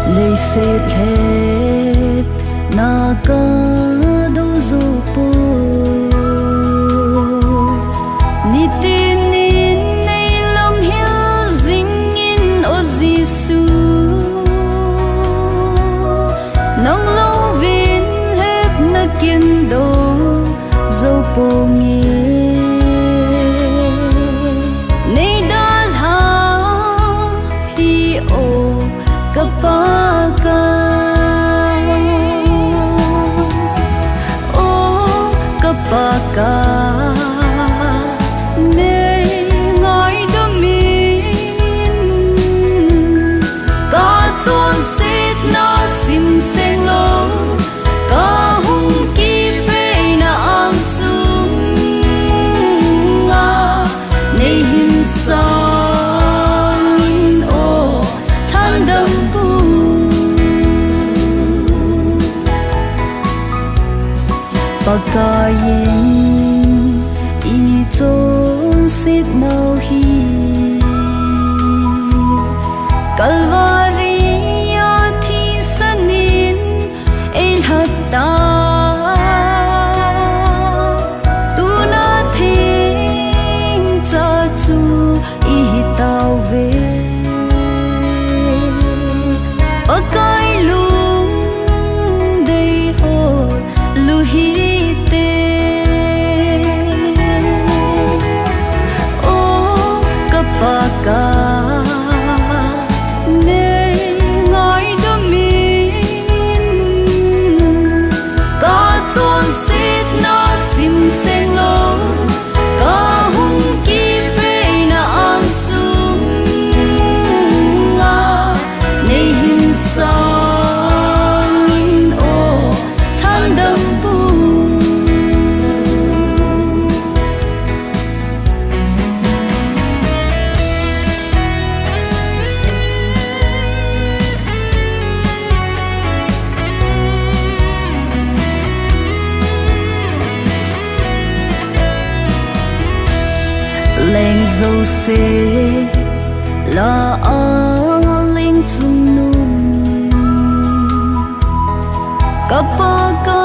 lấy sẽ hết na ca đâu dù po ni tin in nay lòng hill ding in o Giêsu nong lâu vin hết na kiên đồ dâu po nghe nay đal ha hi o kapaka o kapaka ne ngài đâm min ca chôn xít na sim sen lo ca hung ki pe na ang sum nga ne hin sang in o than đâm pagkain iton sit now hi Calvaria thi sanin el hatta tu na thing cha chu i tao ve pakai lung dei ho lu hi kapaka ne ngài đâm min ca chôn xít na sim sen lo ca hung ki pe na ang sum nga ne hin sang in o than đâm leng dâu xe là linh chung nung kapaka